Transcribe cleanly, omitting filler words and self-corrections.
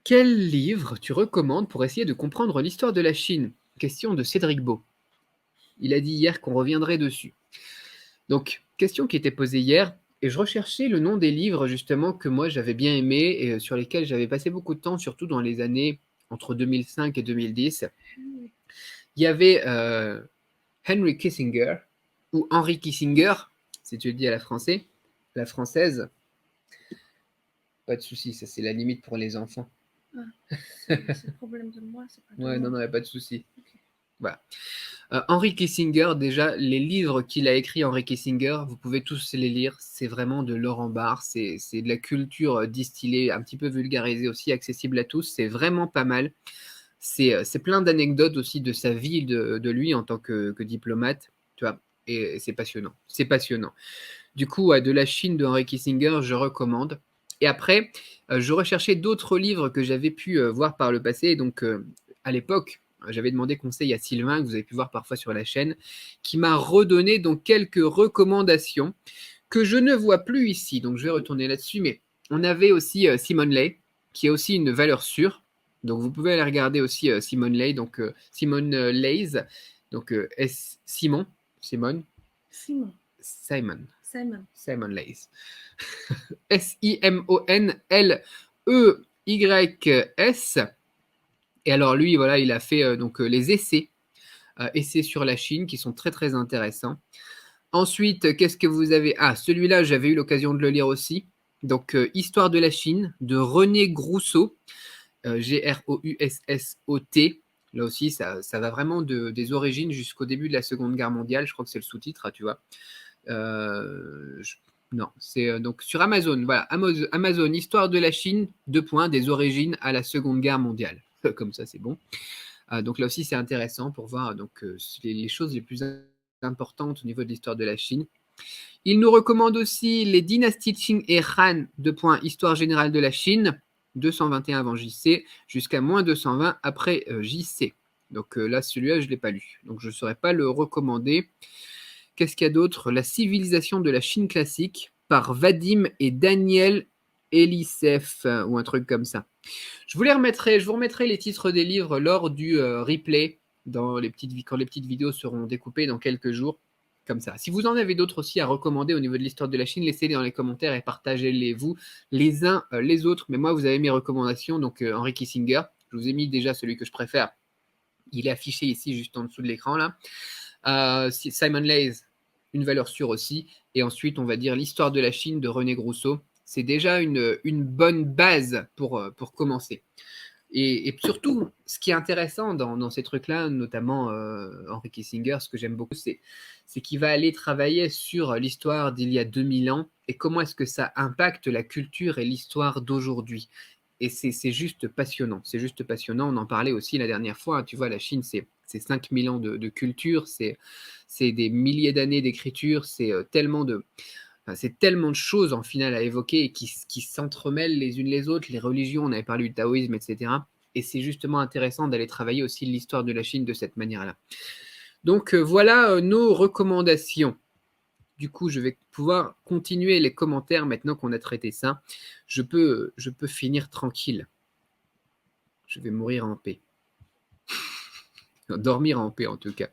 Quel livre tu recommandes pour essayer de comprendre l'histoire de la Chine? Question de Cédric Beau. Il a dit hier qu'on reviendrait dessus. Donc, question qui était posée hier, et je recherchais le nom des livres justement que moi j'avais bien aimé et sur lesquels j'avais passé beaucoup de temps, surtout dans les années entre 2005 et 2010. Il y avait Henry Kissinger, ou Henry Kissinger, si tu le dis à la française. Pas de souci, ça c'est la limite pour les enfants. C'est le problème de moi, c'est pas de Ouais, moi. non, il n'y a pas de souci. Voilà. Henry Kissinger, déjà, les livres qu'il a écrits, Henry Kissinger, vous pouvez tous les lire. C'est vraiment de l'or en barre. C'est de la culture distillée, un petit peu vulgarisée aussi, accessible à tous. C'est vraiment pas mal. C'est plein d'anecdotes aussi de sa vie, de lui en tant que diplomate. Tu vois, et c'est passionnant. C'est passionnant. Du coup, ouais, de la Chine de Henry Kissinger, je recommande. Et après, je recherchais d'autres livres que j'avais pu voir par le passé. Donc, à l'époque, j'avais demandé conseil à Sylvain, que vous avez pu voir parfois sur la chaîne, qui m'a redonné donc quelques recommandations que je ne vois plus ici. Donc, je vais retourner là-dessus. Mais on avait aussi Simone Leigh, qui est aussi une valeur sûre. Donc, vous pouvez aller regarder aussi Simone Leigh, donc Simone Leys, donc Simon, Simone, Simon. Simon. Simon. Simon Leys. Simonleys. Et alors lui, voilà, il a fait donc les essais sur la Chine qui sont très très intéressants. Ensuite, qu'est-ce que vous avez? Ah, celui-là, j'avais eu l'occasion de le lire aussi. Donc, Histoire de la Chine de René Grousseau, Groussot. Là aussi, ça va vraiment des origines jusqu'au début de la Seconde Guerre mondiale. Je crois que c'est le sous-titre, hein, tu vois. Non, c'est donc sur Amazon. Voilà, Amazon, Histoire de la Chine, des origines à la Seconde Guerre mondiale. Comme ça, c'est bon. Donc là aussi, c'est intéressant pour voir donc, les choses les plus importantes au niveau de l'histoire de la Chine. Il nous recommande aussi les dynasties Qing et Han, Histoire générale de la Chine, 221 avant JC, jusqu'à moins 220 après JC. Donc là, celui-là, je ne l'ai pas lu. Donc je ne saurais pas le recommander. Qu'est-ce qu'il y a d'autre? La civilisation de la Chine classique par Vadim et Daniel Eliseff, ou un truc comme ça. Je vous remettrai les titres des livres lors du replay, quand les petites vidéos seront découpées dans quelques jours. Comme ça. Si vous en avez d'autres aussi à recommander au niveau de l'histoire de la Chine, laissez-les dans les commentaires et partagez-les vous les uns les autres. Mais moi, vous avez mes recommandations. Donc, Henry Kissinger, je vous ai mis déjà celui que je préfère. Il est affiché ici, juste en dessous de l'écran, là. Simon Leys, une valeur sûre aussi. Et ensuite, on va dire l'histoire de la Chine de René Grousseau. C'est déjà une bonne base pour commencer. Et surtout, ce qui est intéressant dans ces trucs-là, notamment Henry Kissinger, ce que j'aime beaucoup, c'est qu'il va aller travailler sur l'histoire d'il y a 2000 ans et comment est-ce que ça impacte la culture et l'histoire d'aujourd'hui. Et c'est juste passionnant. C'est juste passionnant. On en parlait aussi la dernière fois. Tu vois, la Chine, c'est 5000 ans de culture, c'est des milliers d'années d'écriture, c'est tellement de choses en finale à évoquer et qui s'entremêlent les unes les autres, les religions, on avait parlé du taoïsme, etc. Et c'est justement intéressant d'aller travailler aussi l'histoire de la Chine de cette manière-là. Donc voilà nos recommandations. Du coup, je vais pouvoir continuer les commentaires maintenant qu'on a traité ça. Je peux finir tranquille. Je vais mourir en paix. Dormir en paix en tout cas.